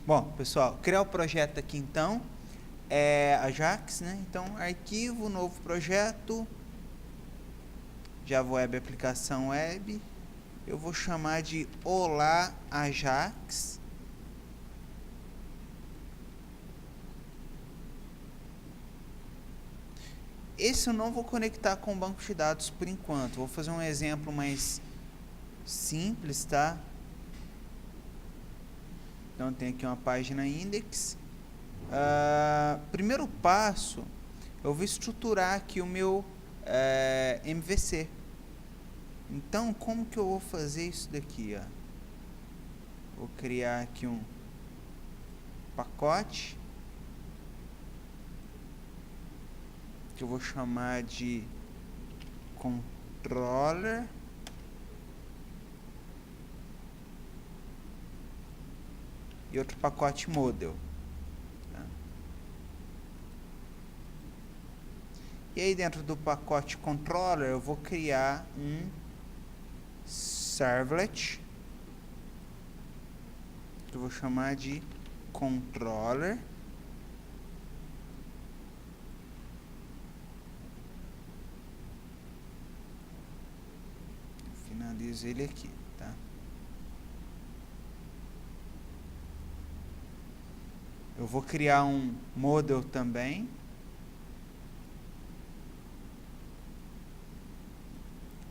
Bom, pessoal, criar o projeto aqui então é Ajax, né? Então, arquivo, novo projeto, Java Web Aplicação Web. Eu vou chamar de Olá Ajax. Esse eu não vou conectar com o banco de dados por enquanto. Vou fazer um exemplo mais simples, tá? Então, tem aqui uma página index. Primeiro passo, eu vou estruturar aqui o meu MVC. Então, como que eu vou fazer isso daqui? Ó? Vou criar aqui um pacote que eu vou chamar de controller. E outro pacote model. Tá? E aí dentro do pacote controller eu vou criar um servlet que eu vou chamar de controller. Finalizo ele aqui, tá? Eu vou criar um model também.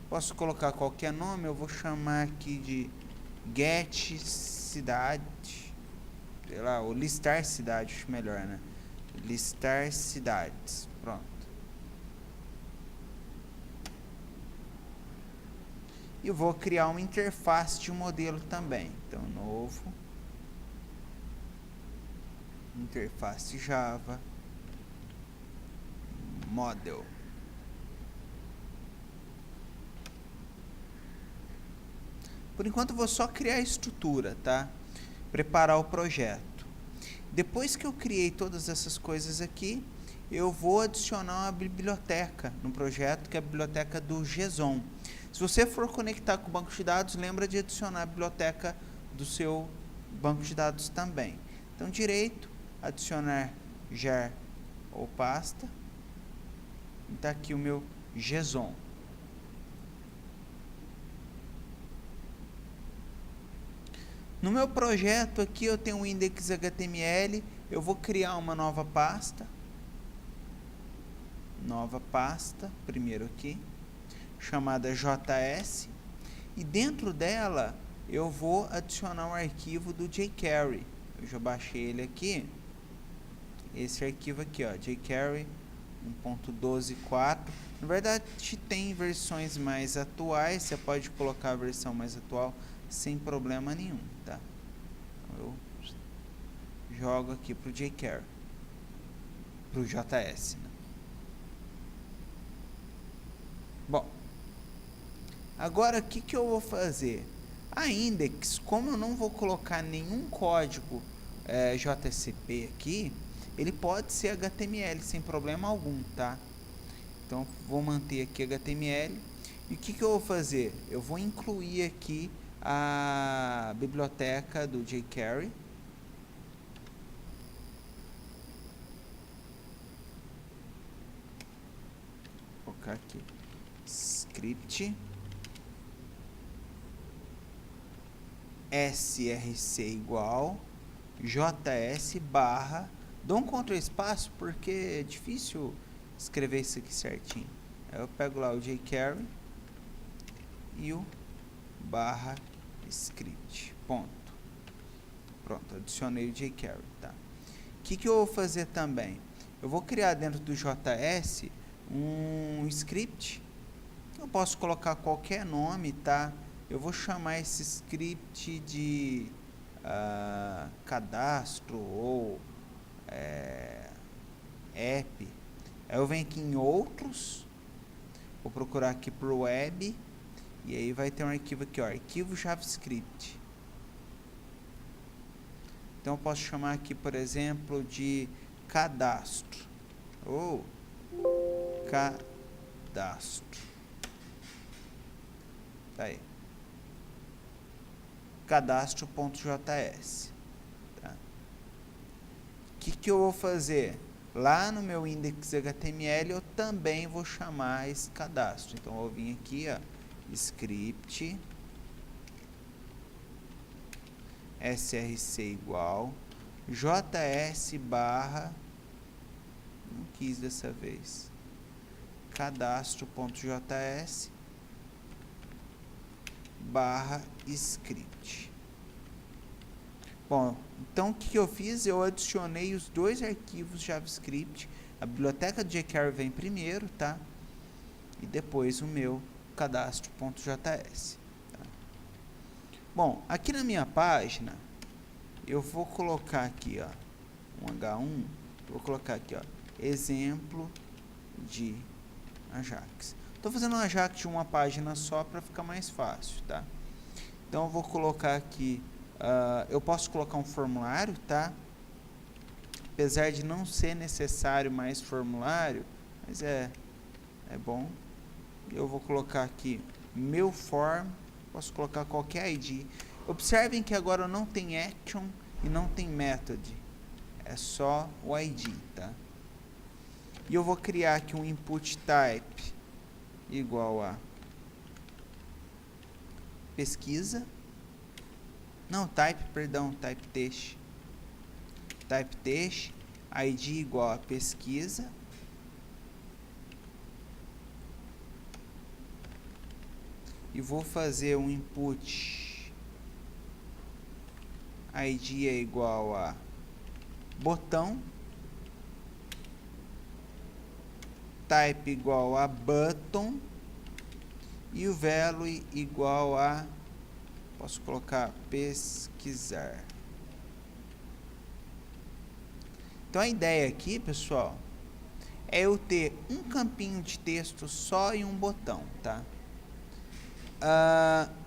Posso colocar qualquer nome, eu vou chamar aqui de get cidade, sei lá, ou listar cidade, acho melhor, né? Listar cidades, pronto. E vou criar uma interface de um modelo também. Então, novo, interface Java, model. Por enquanto, eu vou só criar a estrutura, tá? Preparar o projeto. Depois que eu criei todas essas coisas aqui, eu vou adicionar uma biblioteca no projeto, que é a biblioteca do JSON. Se você for conectar com o banco de dados, lembra de adicionar a biblioteca do seu banco de dados também. Então, direito, adicionar jar ou pasta. E está aqui o meu JSON. No meu projeto aqui eu tenho um index HTML, eu vou criar uma nova pasta. Nova pasta, primeiro aqui, chamada JS. E dentro dela eu vou adicionar um arquivo do jQuery. Eu já baixei ele aqui. Esse arquivo aqui, ó, jQuery 1.12.4. Na verdade tem versões mais atuais, você pode colocar a versão mais atual sem problema nenhum, tá? Eu jogo aqui pro jQuery, pro JS, né? Bom, agora o que eu vou fazer? A index, como eu não vou colocar nenhum código JCP aqui, ele pode ser HTML sem problema algum, tá? Então vou manter aqui HTML. E o que eu vou fazer? Eu vou incluir aqui a biblioteca do jQuery. Vou colocar aqui script src igual js barra, dou um Ctrl espaço porque é difícil escrever isso aqui certinho. Aí eu pego lá o jQuery e o barra script, ponto. Pronto, adicionei o jQuery, tá? O que eu vou fazer também? Eu vou criar dentro do JS um script. Eu posso colocar qualquer nome, tá? Eu vou chamar esse script de cadastro ou app. Aí eu venho aqui em outros, vou procurar aqui por web, e aí vai ter um arquivo aqui, ó, arquivo JavaScript. Então eu posso chamar aqui, por exemplo, de cadastro ou cadastro. Tá aí. Cadastro.js. Tá? que eu vou fazer? Lá no meu index.html eu também vou chamar esse cadastro. Então eu vou vir aqui, ó, script src igual js barra, não quis dessa vez, cadastro.js barra script. Bom, então o que eu fiz? Eu adicionei os dois arquivos JavaScript. A biblioteca do jQuery vem primeiro, tá? E depois o meu cadastro.js. Tá? Bom, aqui na minha página, eu vou colocar aqui, ó, um H1, vou colocar aqui, ó, exemplo de Ajax. Estou fazendo um Ajax de uma página só para ficar mais fácil, tá? Então eu vou colocar aqui, eu posso colocar um formulário, tá? Apesar de não ser necessário mais formulário, mas é bom. Eu vou colocar aqui meu form, posso colocar qualquer ID. Observem que agora não tem action e não tem method, é só o ID, tá? E eu vou criar aqui um input type igual a pesquisa, não, type text, ID igual a pesquisa, e vou fazer um input ID é igual a botão, type igual a button e o value igual a, posso colocar pesquisar. Então a ideia aqui, pessoal, é eu ter um campinho de texto só e um botão, tá?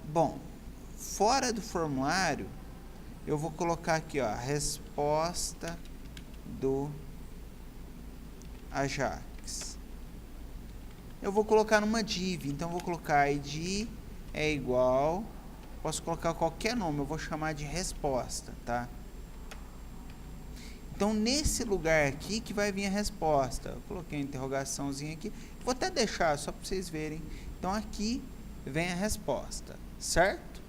Bom, fora do formulário, eu vou colocar aqui, ó, a resposta do Ajax. Eu vou colocar numa div, então eu vou colocar id é igual, posso colocar qualquer nome, eu vou chamar de resposta, tá? Então nesse lugar aqui que vai vir a resposta. Eu coloquei uma interrogaçãozinha aqui, vou até deixar só para vocês verem. Então aqui vem a resposta, certo?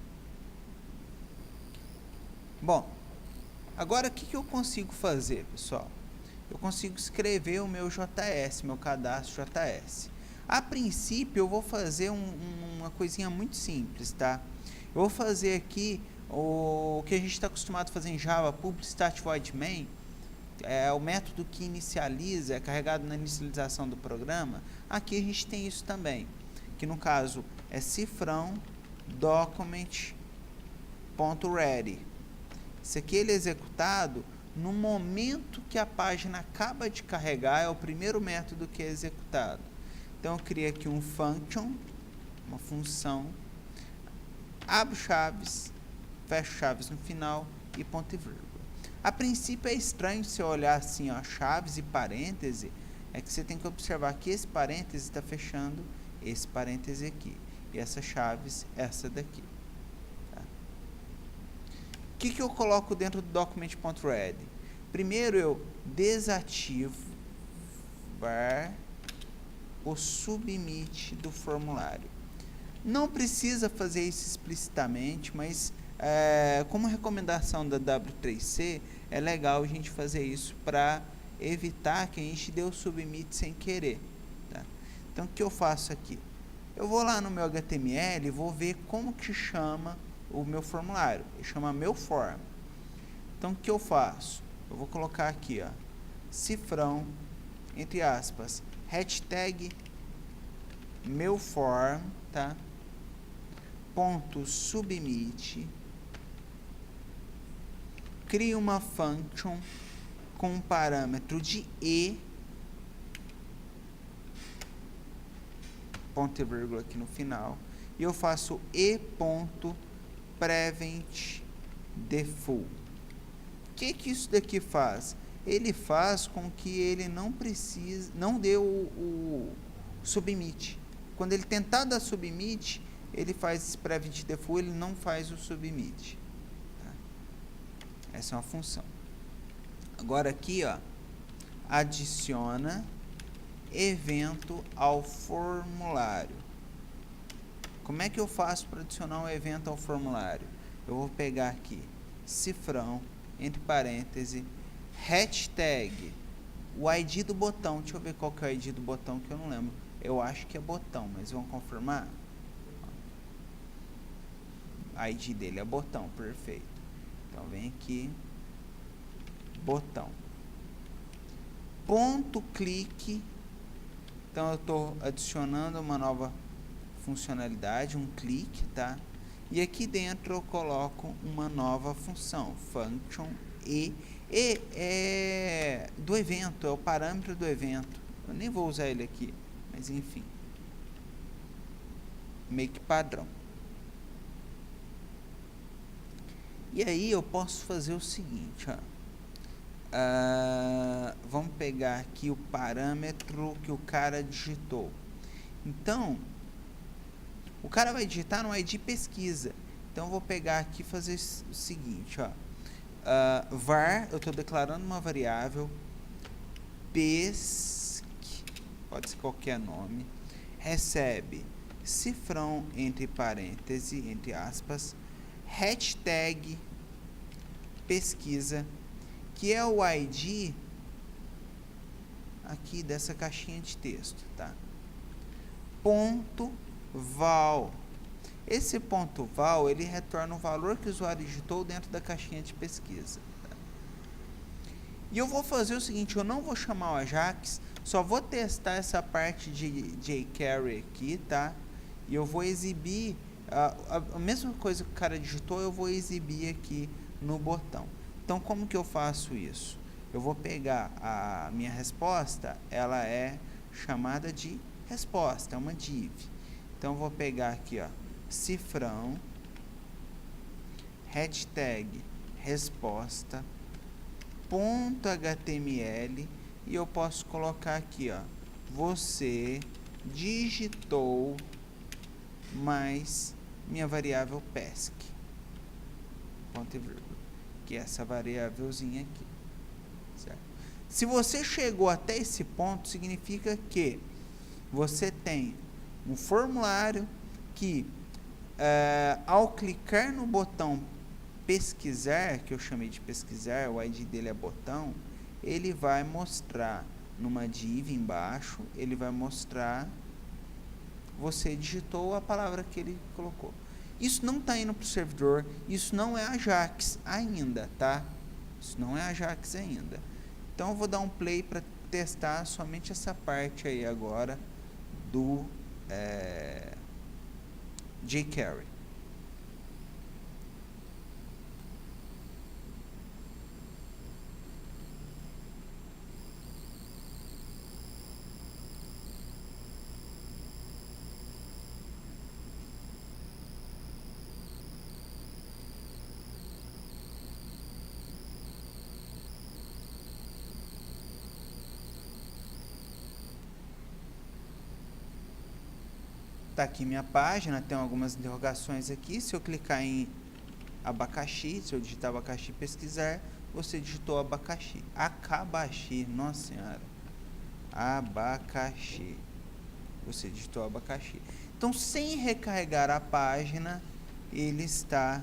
Bom, agora o que eu consigo fazer, pessoal? Eu consigo escrever o meu JS, meu cadastro JS. A princípio eu vou fazer uma coisinha muito simples, tá? Eu vou fazer aqui o que a gente está acostumado a fazer em Java, public stat void main, é o método que inicializa, é carregado na inicialização do programa. Aqui a gente tem isso também, que no caso é cifrão document.ready. Isso aqui ele é executado no momento que a página acaba de carregar, é o primeiro método que é executado. Então eu criei aqui um function, uma função, abro chaves, fecho chaves no final e ponto e vírgula. A princípio é estranho você olhar assim, ó, chaves e parêntese, é que você tem que observar que esse parêntese está fechando esse parêntese aqui, e essa chaves, essa daqui. Tá? O que eu coloco dentro do document.ready? Primeiro eu desativo o submit do formulário. Não precisa fazer isso explicitamente, mas como recomendação da W3C, é legal a gente fazer isso para evitar que a gente dê o submit sem querer. Tá? Então, o que eu faço aqui? Eu vou lá no meu HTML e vou ver como que chama o meu formulário. Ele chama meu form. Então, o que eu faço? Eu vou colocar aqui, ó, cifrão, entre aspas, hashtag meu form, tá? Ponto submit, crio uma function com um parâmetro de e, ponto e vírgula aqui no final, e eu faço e ponto prevent default. O que isso daqui faz? Ele faz com que ele não dê o submit. Quando ele tentar dar submit, ele faz esse prevent default, ele não faz o submit. Tá? Essa é uma função. Agora aqui, ó, adiciona evento ao formulário. Como é que eu faço para adicionar um evento ao formulário? Eu vou pegar aqui, cifrão, entre parênteses, hashtag, o ID do botão. Deixa eu ver qual que é o ID do botão, que eu não lembro. Eu acho que é botão, mas vamos confirmar? A ID dele é botão, perfeito. Então vem aqui, botão. Ponto clique. Então eu estou adicionando uma nova funcionalidade, um clique, tá? E aqui dentro eu coloco uma nova função, function e é do evento, é o parâmetro do evento. Eu nem vou usar ele aqui, mas enfim. Make padrão. E aí eu posso fazer o seguinte, ó. Vamos pegar aqui o parâmetro que o cara digitou. Então, o cara vai digitar no ID pesquisa. Então, eu vou pegar aqui e fazer o seguinte, ó. Var, eu estou declarando uma variável, pesc, pode ser qualquer nome, recebe cifrão entre parênteses, entre aspas, hashtag pesquisa, que é o ID aqui dessa caixinha de texto, tá? Ponto val. Esse ponto val, ele retorna o valor que o usuário digitou dentro da caixinha de pesquisa. Tá? E eu vou fazer o seguinte, eu não vou chamar o Ajax, só vou testar essa parte de jQuery aqui, tá? E eu vou exibir a mesma coisa que o cara digitou, eu vou exibir aqui no botão. Então, como que eu faço isso? Eu vou pegar a minha resposta, ela é chamada de resposta, é uma div. Então, eu vou pegar aqui, ó, cifrão, hashtag resposta, ponto HTML, e eu posso colocar aqui, ó, você digitou mais minha variável pesc, ponto e vírgula, que é essa variávelzinha aqui, certo? Se você chegou até esse ponto, significa que você tem um formulário que, ao clicar no botão pesquisar, que eu chamei de pesquisar, o ID dele é botão, ele vai mostrar numa div embaixo, ele vai mostrar, você digitou a palavra que ele colocou. Isso não está indo para o servidor, isso não é Ajax ainda, tá? Isso não é Ajax ainda. Então eu vou dar um play para testar somente essa parte aí agora do jQuery. Tá aqui minha página, tem algumas interrogações aqui. Se eu clicar em abacaxi, se eu digitar abacaxi e pesquisar, você digitou abacaxi. Acabaxi, nossa senhora. Abacaxi. Você digitou abacaxi. Então, sem recarregar a página, ele está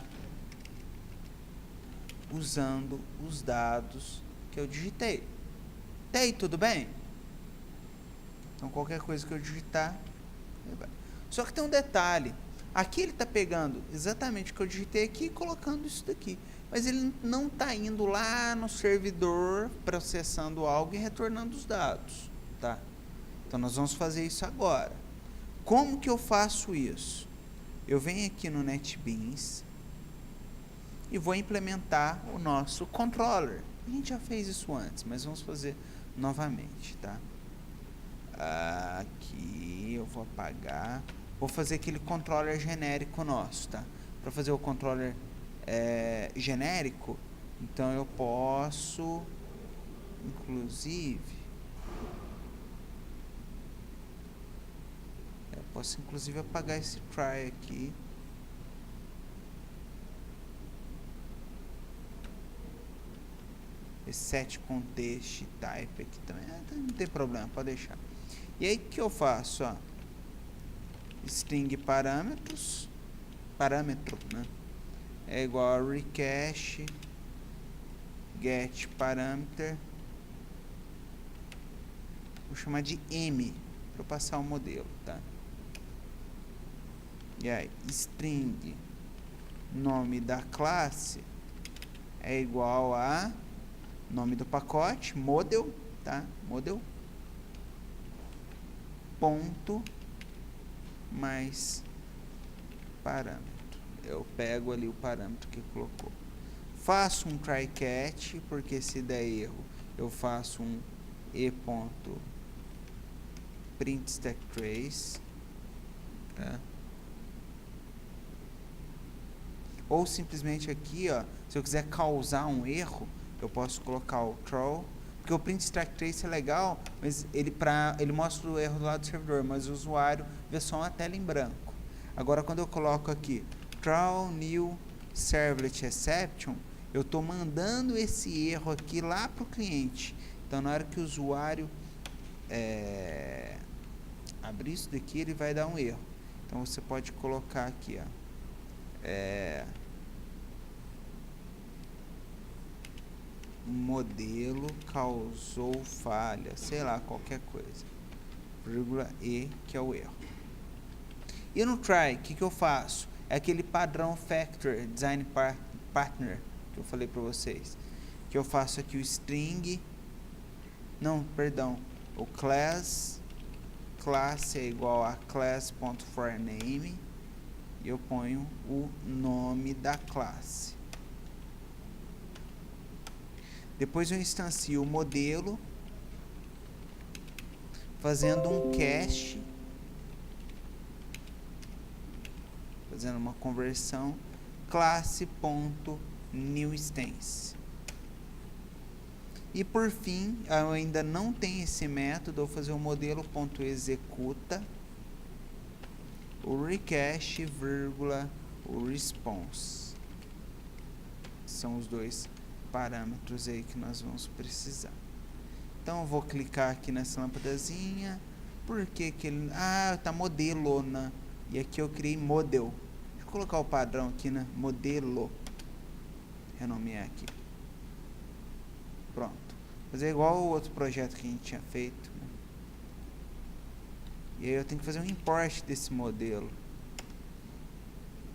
usando os dados que eu digitei. Até aí, tudo bem? Então, qualquer coisa que eu digitar, ele vai. Só que tem um detalhe, aqui ele está pegando exatamente o que eu digitei aqui e colocando isso daqui, mas ele não está indo lá no servidor, processando algo e retornando os dados, tá? Então nós vamos fazer isso agora. Como que eu faço isso? Eu venho aqui no NetBeans e vou implementar o nosso controller. A gente já fez isso antes, mas vamos fazer novamente, tá? Aqui eu vou apagar. Vou fazer aquele controller genérico nosso, tá? Para fazer o controller genérico, então eu posso, inclusive, apagar esse try aqui. set context type aqui também, não tem problema, pode deixar. E aí o que eu faço, ó? String parâmetros, parâmetro, né? É igual a recache get parameter, vou chamar de M para passar o modelo, tá? E aí, string nome da classe é igual a nome do pacote, model, tá? Model ponto mais parâmetro. Eu pego ali o parâmetro que colocou. Faço um try catch, porque se der erro, eu faço um e.print stack trace, tá? Ou simplesmente aqui, ó, se eu quiser causar um erro, eu posso colocar o throw, porque o print stack trace é legal, mas ele mostra o erro do lado do servidor, mas o usuário vê só uma tela em branco. Agora, quando eu coloco aqui throw new servlet exception, eu estou mandando esse erro aqui lá para o cliente. Então, na hora que o usuário abrir isso daqui, ele vai dar um erro. Então, você pode colocar aqui, ó, modelo causou falha, sei lá, qualquer coisa, vírgula E, que é o erro. E no try, o que eu faço? É aquele padrão factor design partner que eu falei para vocês, que eu faço aqui o string, não, perdão, o classe é igual a class.forName e eu ponho o nome da classe. Depois eu instancio o modelo, fazendo um cache, fazendo uma conversão, classe.newInstance. E por fim, eu ainda não tenho esse método, eu vou fazer o modelo.executa, o recache, vírgula, o response. São os dois parâmetros aí que nós vamos precisar. Então eu vou clicar aqui nessa lâmpadazinha. Por que que ele... tá modelona. E aqui eu criei model. Deixa eu colocar o padrão aqui, né? Modelo. Renomear aqui. Pronto. Fazer igual o outro projeto que a gente tinha feito, né? E aí eu tenho que fazer um import desse modelo.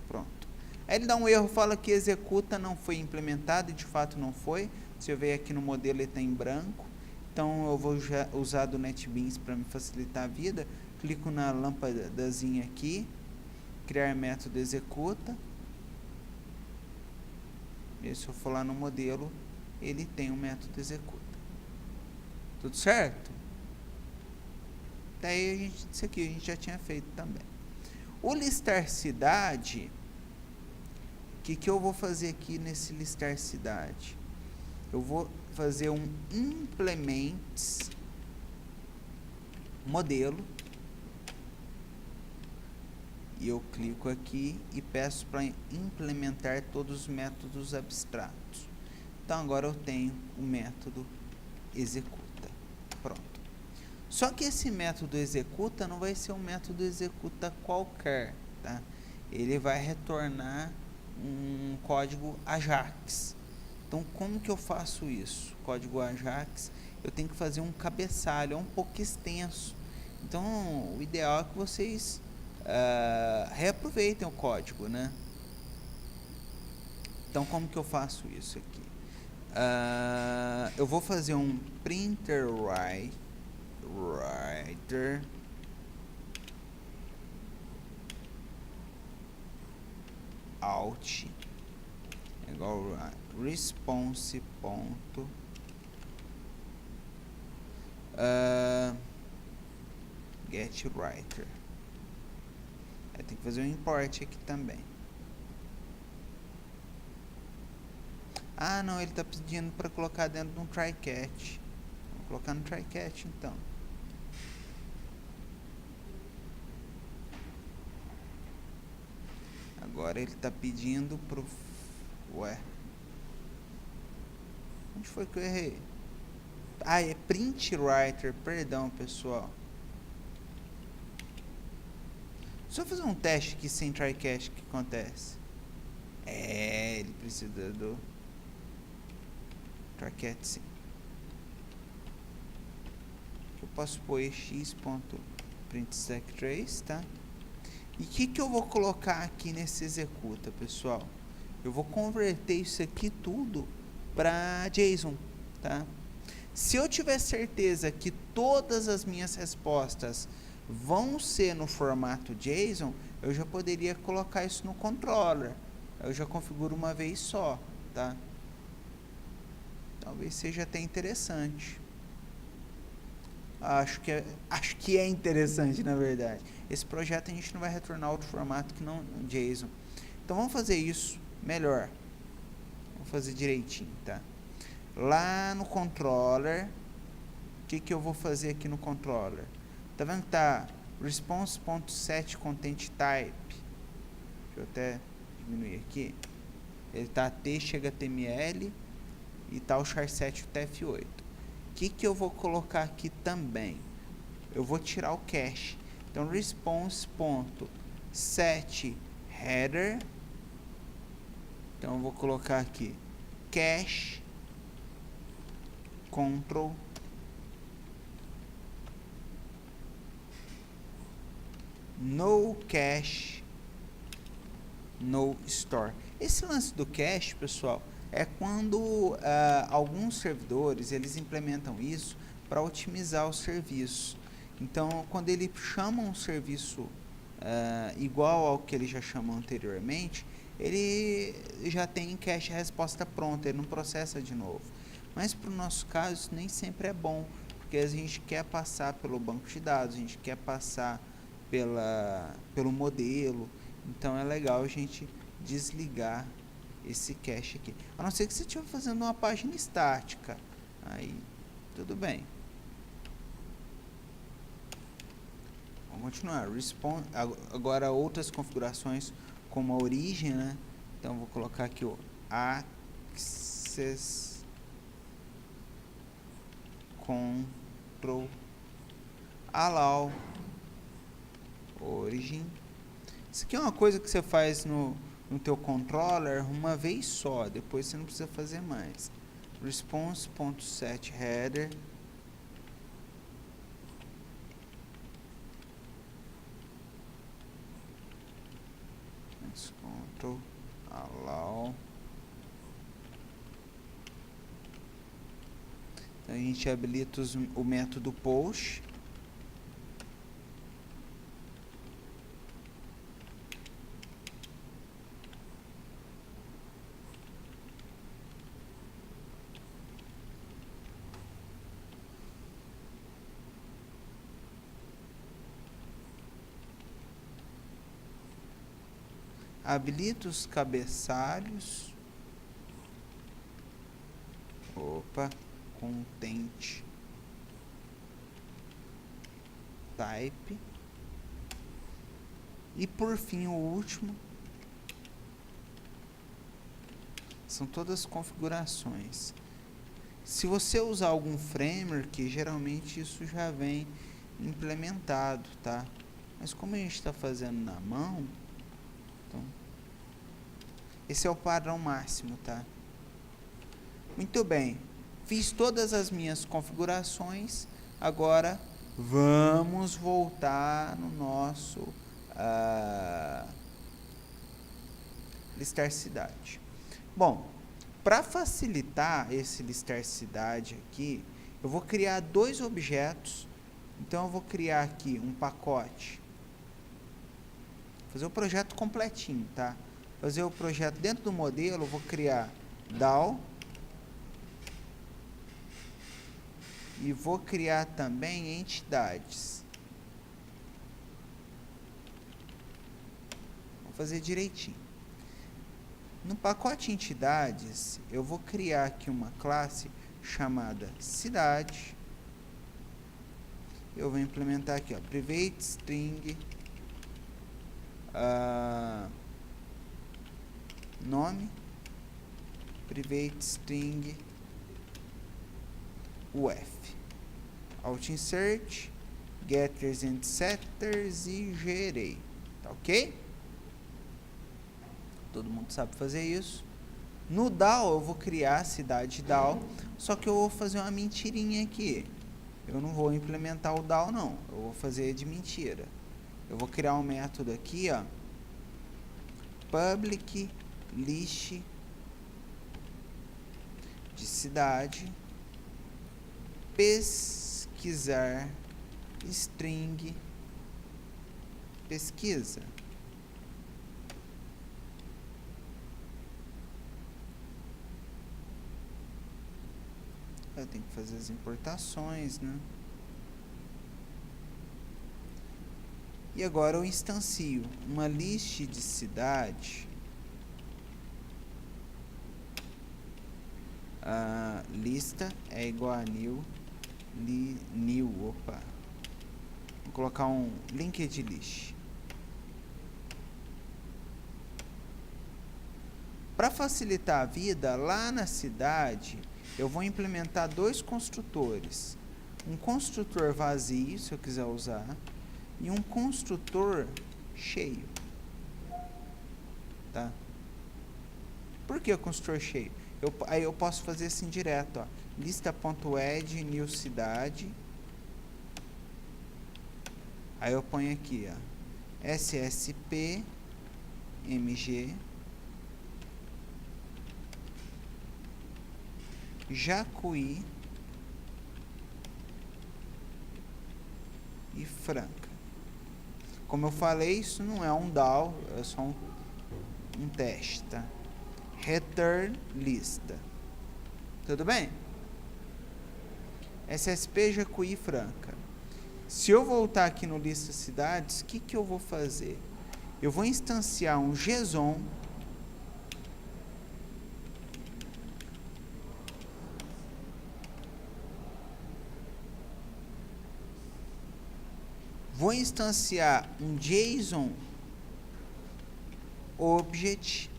Pronto. Aí ele dá um erro, fala que executa não foi implementado, e de fato não foi. Se eu ver aqui no modelo, ele está em branco. Então eu vou usar do NetBeans para me facilitar a vida. Clico na lâmpadazinha aqui, criar método executa. E se eu for lá no modelo, ele tem um método executa. Tudo certo? Daí isso aqui a gente já tinha feito também. O listar cidade, o que eu vou fazer aqui nesse listar cidade? Eu vou fazer um implements modelo e eu clico aqui e peço para implementar todos os métodos abstratos. Então agora eu tenho o método executa. Pronto. Só que esse método executa não vai ser um método executa qualquer, tá? Ele vai retornar um código Ajax. Então, como que eu faço isso? Código Ajax, eu tenho que fazer um cabeçalho, é um pouco extenso. Então, o ideal é que vocês reaproveitem o código, né? Então, como que eu faço isso aqui? Eu vou fazer um printer writer out igual a response ponto get writer. Tem que fazer um import aqui também. Não, ele está pedindo para colocar dentro de um try catch. Vou colocar no try catch então. Agora ele está pedindo pro... Onde foi que eu errei? Ah, é print writer, perdão, pessoal. Só fazer um teste aqui sem try catch, o que acontece? Ele precisa do try catch, sim. Eu posso pôr x.printStackTrace, tá? E o que eu vou colocar aqui nesse executa, pessoal? Eu vou converter isso aqui tudo para JSON, tá? Se eu tiver certeza que todas as minhas respostas vão ser no formato JSON, eu já poderia colocar isso no controller. Eu já configuro uma vez só, tá? Talvez seja até interessante. Acho que é interessante, na verdade. Esse projeto a gente não vai retornar outro formato que não JSON. Então vamos fazer isso melhor. Vamos fazer direitinho, tá? Lá no controller, o que eu vou fazer aqui no controller? Tá vendo que tá response.setContentType? Deixa eu até diminuir aqui. Ele tá t.html e tá o char7 tf8. O que eu vou colocar aqui também? Eu vou tirar o cache. Então response.setHeader. Então eu vou colocar aqui cache control no cache no store. Esse lance do cache, pessoal, é quando alguns servidores eles implementam isso para otimizar o serviço. Então, quando ele chama um serviço igual ao que ele já chamou anteriormente, ele já tem cache resposta pronta, ele não processa de novo. Mas para o nosso caso, isso nem sempre é bom, porque a gente quer passar pelo banco de dados, a gente quer passar pelo modelo, então é legal a gente desligar esse cache aqui. A não ser que você estiver fazendo uma página estática, aí tudo bem. Vamos continuar. Agora outras configurações como a origem, né? Então vou colocar aqui o access control allow origin. Isso aqui é uma coisa que você faz no teu controller uma vez só, depois você não precisa fazer mais. Response.setHeader. Control allow. Então a gente habilita o método post. Habilita os cabeçalhos. Opa, content type. E por fim o último. São todas configurações. Se você usar algum framework, geralmente isso já vem implementado, tá? Mas como a gente está fazendo na mão, então, esse é o padrão máximo, tá? Muito bem. Fiz todas as minhas configurações. Agora vamos voltar no nosso listar cidade. Bom, para facilitar esse listar cidade aqui, eu vou criar dois objetos. Então eu vou criar aqui um pacote. Fazer o projeto completinho, tá? Fazer o projeto dentro do modelo, eu vou criar DAO. E vou criar também entidades. Vou fazer direitinho. No pacote entidades, eu vou criar aqui uma classe chamada cidade. Eu vou implementar aqui, ó, private string nome, private string o F. Alt Insert, Getters and Setters e gerei. Tá ok? Todo mundo sabe fazer isso. No DAO eu vou criar a cidade DAO, só que eu vou fazer uma mentirinha aqui. Eu não vou implementar o DAO não, eu vou fazer de mentira. Eu vou criar um método aqui, ó, public list de cidade, pesquisar string pesquisa. Eu tenho que fazer as importações, né? E agora eu instancio uma list de cidade. Lista é igual a new. Opa. Vou colocar um linked list. Para facilitar a vida, lá na cidade, eu vou implementar dois construtores. Um construtor vazio, se eu quiser usar, e um construtor cheio. Tá? Por que o construtor cheio? Aí eu posso fazer assim direto, ó. Lista.add new cidade. Aí eu ponho aqui, ó, ssp mg Jacuí e Franca. Como eu falei, isso não é um DAO, é só um teste, tá? Return lista. Tudo bem? SSP Jacuí e Franca. Se eu voltar aqui no lista cidades, o que eu vou fazer? Eu vou instanciar um JSON vou instanciar um JSON object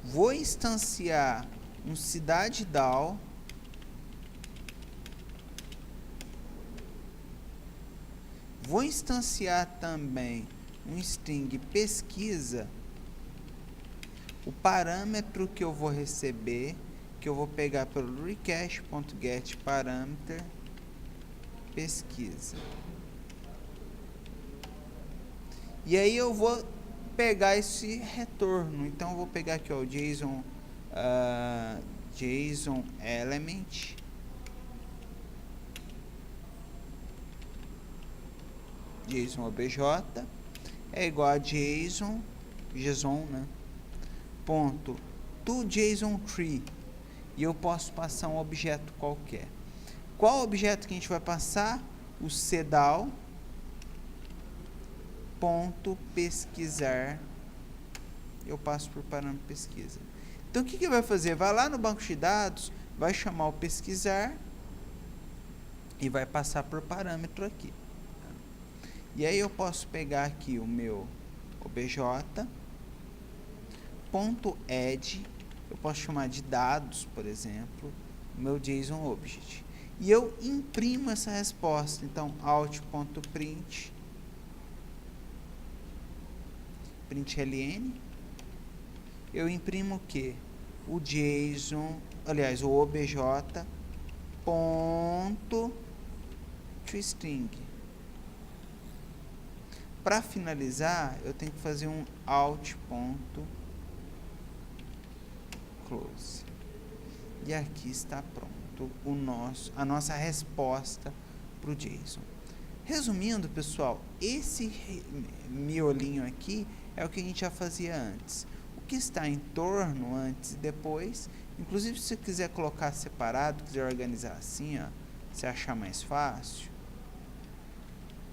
vou instanciar um cidade DAO vou instanciar também um string pesquisa. O parâmetro que eu vou receber, que eu vou pegar pelo recache.get parameter pesquisa. E aí eu vou pegar esse retorno. Então eu vou pegar aqui, ó, o JSON JSON element JSON obj é igual a JSON, né? Ponto to JSON tree, e eu posso passar um objeto qualquer. Qual objeto que a gente vai passar? O cdao ponto pesquisar, eu passo por parâmetro pesquisa. Então o que vai fazer? Vai lá no banco de dados, vai chamar o pesquisar e vai passar por parâmetro aqui. E aí eu posso pegar aqui o meu obj ponto add, eu posso chamar de dados, por exemplo, o meu JSON object. E eu imprimo essa resposta. Então, alt.print println, eu imprimo o que? O JSON, aliás, o obj ponto toString. Para finalizar, eu tenho que fazer um alt.close. E aqui está pronto a nossa resposta para o JSON. Resumindo, pessoal, esse miolinho aqui é o que a gente já fazia antes. O que está em torno, antes e depois, inclusive se você quiser colocar separado, quiser organizar assim, ó, se achar mais fácil,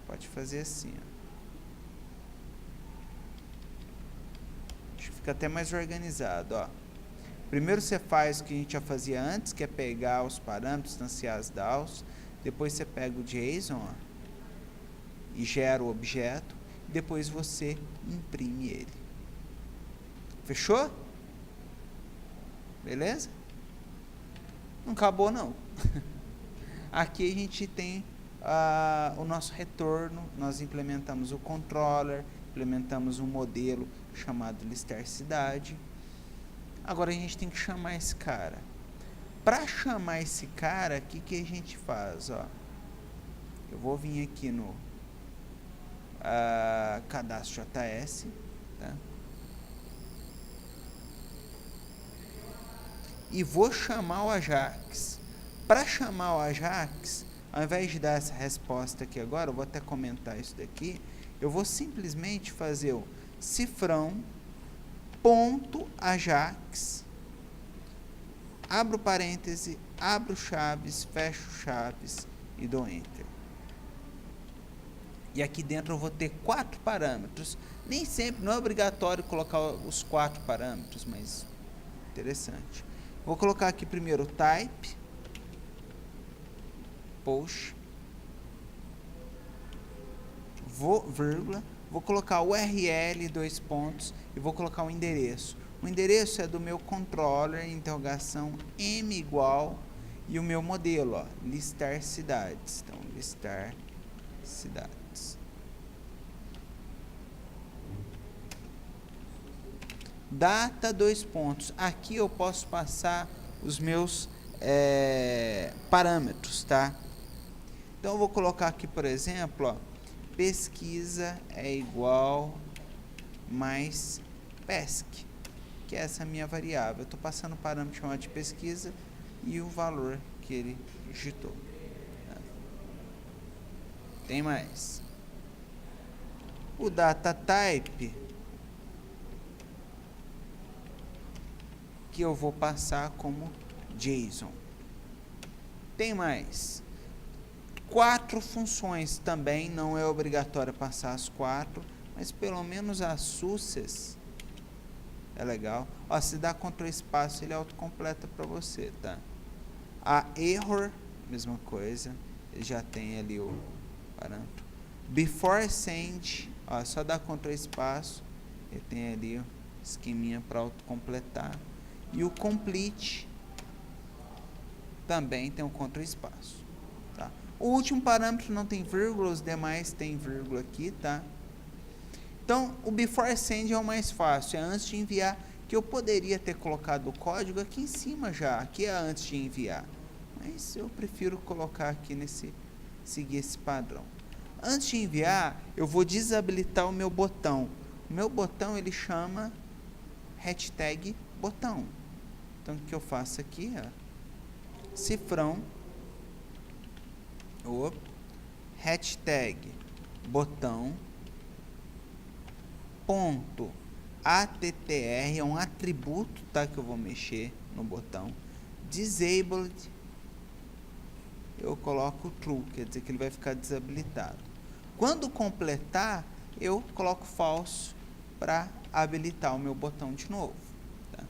pode fazer assim, ó. Acho que fica até mais organizado, ó. Primeiro você faz o que a gente já fazia antes, que é pegar os parâmetros, instanciar as DAOs, depois você pega o JSON, ó, e gera o objeto, depois você imprime ele. Fechou? Beleza? Não acabou não. Aqui a gente tem o nosso retorno. Nós implementamos o controller, implementamos um modelo chamado listar cidade. Agora a gente tem que chamar esse cara. Para chamar esse cara, o que a gente faz? Ó, eu vou vir aqui no cadastro JS, tá? E vou chamar o Ajax. Para chamar o Ajax, ao invés de dar essa resposta aqui agora, eu vou até comentar isso daqui, eu vou simplesmente fazer o cifrão ponto Ajax, abro parêntese, abro chaves, fecho chaves e dou Enter. E aqui dentro eu vou ter 4 parâmetros. Nem sempre, não é obrigatório colocar os 4 parâmetros, mas interessante. Vou colocar aqui primeiro o type, push, vírgula, vou colocar o URL, 2 pontos, e vou colocar o endereço. O endereço é do meu controller, interrogação m igual, e o meu modelo, ó, listar cidades. Então, listar cidades. Data, 2 pontos. Aqui eu posso passar os meus parâmetros, tá? Então eu vou colocar aqui, por exemplo, ó, pesquisa é igual mais pesc, que é essa minha variável. Eu estou passando o parâmetro chamado de pesquisa e o valor que ele digitou. Tá? Tem mais. O data type, que eu vou passar como JSON. Tem mais. 4 funções também, não é obrigatório passar as 4, mas pelo menos as success é legal. Ó, se dá Ctrl espaço, ele autocompleta para você, tá? A error, mesma coisa, ele já tem ali o parâmetro. Before send, ó, só dá Ctrl espaço, ele tem ali o esqueminha para autocompletar. E o complete também tem um Ctrl espaço, tá? O último parâmetro não tem vírgula, os demais tem vírgula aqui, tá? Então, o before send é o mais fácil, é antes de enviar, que eu poderia ter colocado o código aqui em cima já, aqui é antes de enviar. Mas eu prefiro colocar aqui seguir esse padrão. Antes de enviar, eu vou desabilitar o meu botão. O meu botão, ele chama hashtag botão. Então, o que eu faço aqui, ó, cifrão, hashtag botão, ponto attr, é um atributo, tá, que eu vou mexer no botão, disabled, eu coloco true, quer dizer que ele vai ficar desabilitado. Quando completar, eu coloco false para habilitar o meu botão de novo. Tá?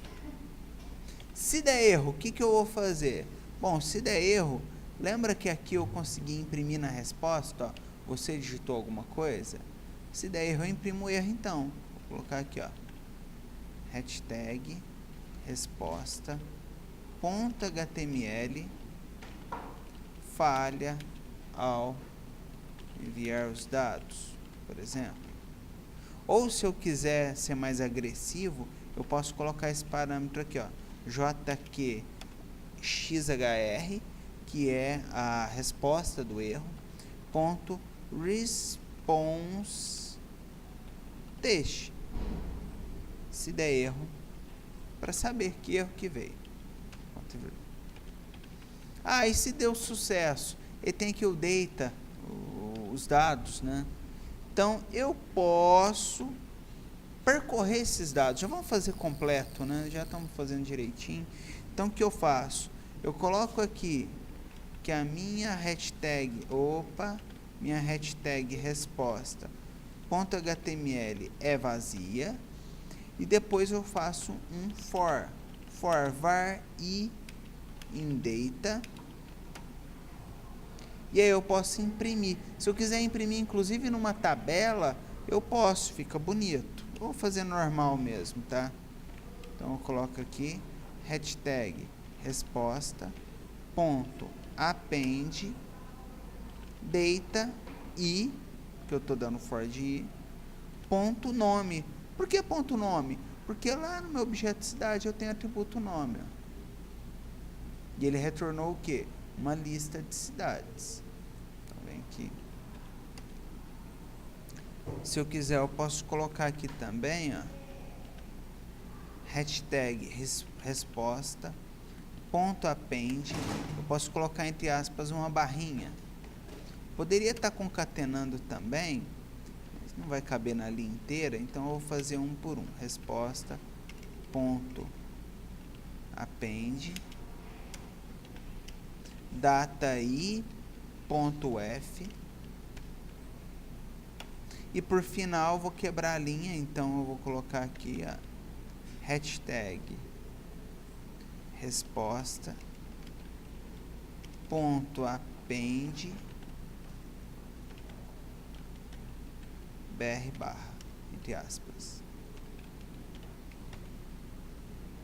Se der erro, o que eu vou fazer? Bom, se der erro, lembra que aqui eu consegui imprimir na resposta, ó, você digitou alguma coisa? Se der erro, eu imprimo o erro então. Vou colocar aqui, ó, hashtag resposta .html falha ao enviar os dados, por exemplo. Ou se eu quiser ser mais agressivo, eu posso colocar esse parâmetro aqui, ó, jqxhr, que é a resposta do erro, ponto response teste, se der erro, para saber que erro que veio. Ah, e se deu sucesso? Ele tem aqui o data, os dados, né? Então, eu posso percorrer esses dados. Já vamos fazer completo, né? Já estamos fazendo direitinho. Então, o que eu faço? Eu coloco aqui que a minha hashtag, minha hashtag resposta .html é vazia, e depois eu faço um for var i in data, e aí eu posso imprimir. Se eu quiser imprimir inclusive numa tabela, eu posso, fica bonito. Vou fazer normal mesmo, tá? Então eu coloco aqui hashtag resposta ponto append data e, que eu tô dando for de i, ponto nome. Por que ponto nome? Porque lá no meu objeto de cidade eu tenho atributo nome, ó. E ele retornou o quê? Uma lista de cidades. Então vem aqui. Se eu quiser, eu posso colocar aqui também, ó, hashtag resposta ponto append. Eu posso colocar entre aspas uma barrinha. Poderia estar concatenando também, mas não vai caber na linha inteira, então eu vou fazer um por um. Resposta ponto append data i ponto f. E por final vou quebrar a linha, então eu vou colocar aqui a hashtag resposta ponto append br barra, entre aspas.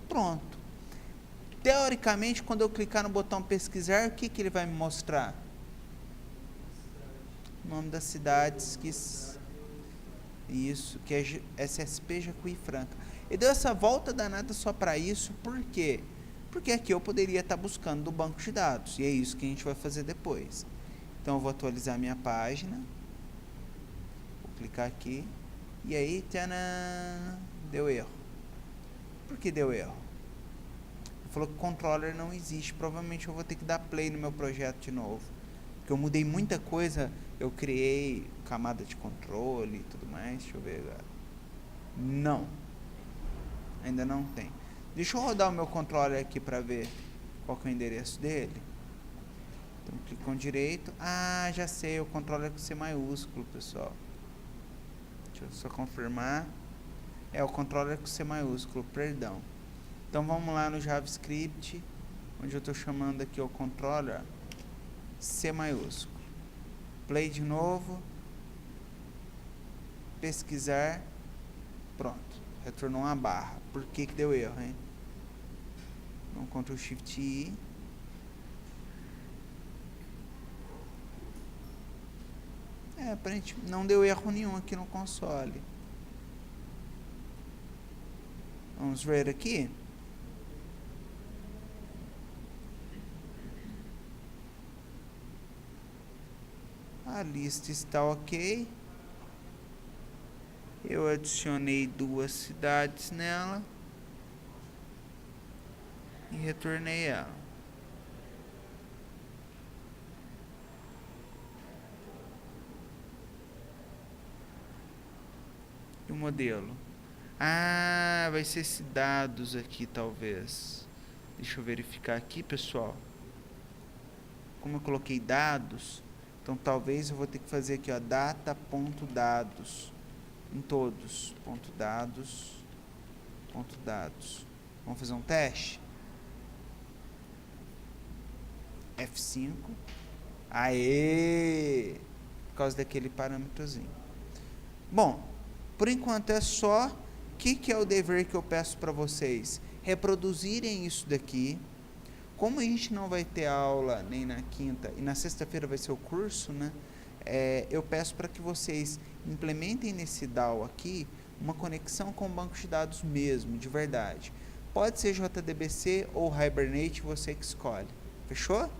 Pronto. Teoricamente, quando eu clicar no botão pesquisar, o que ele vai me mostrar? O nome das cidades que... Isso, que é SSP Jacuí Franca. E deu essa volta danada só para isso, por quê? Porque aqui eu poderia estar buscando do banco de dados, e é isso que a gente vai fazer depois. Então eu vou atualizar minha página, vou clicar aqui, e aí, tcharam, deu erro. Por que deu erro? Ele falou que o controller não existe, provavelmente eu vou ter que dar play no meu projeto de novo. Porque eu mudei muita coisa, eu criei camada de controle e tudo mais. Deixa eu ver agora. Não. Ainda não tem. Deixa eu rodar o meu controller aqui para ver qual que é o endereço dele. Então, clicam direito. Ah, já sei, o controller é com C maiúsculo, pessoal. Deixa eu só confirmar. É, o controller é com C maiúsculo, perdão. Então, vamos lá no JavaScript, onde eu estou chamando aqui o controller C maiúsculo. Play de novo. Pesquisar. Pronto. Retornou uma barra. Por que deu erro, hein? Vamos Ctrl Shift I. Aparentemente não deu erro nenhum aqui no console. Vamos ver aqui. A lista está ok. Eu adicionei 2 cidades nela e retornei ela. E o modelo? Ah, vai ser esse dados aqui, talvez. Deixa eu verificar aqui, pessoal. Como eu coloquei dados, então talvez eu vou ter que fazer aqui, ó, data.dados em todos. Dados. Vamos fazer um teste? F5. Aê! Por causa daquele parâmetrozinho. Bom, por enquanto é só. O que é o dever que eu peço para vocês? Reproduzirem isso daqui. Como a gente não vai ter aula nem na quinta e na sexta-feira vai ser o curso, né? Eu peço para que vocês implementem nesse DAO aqui uma conexão com o banco de dados mesmo, de verdade. Pode ser JDBC ou Hibernate, você que escolhe. Fechou?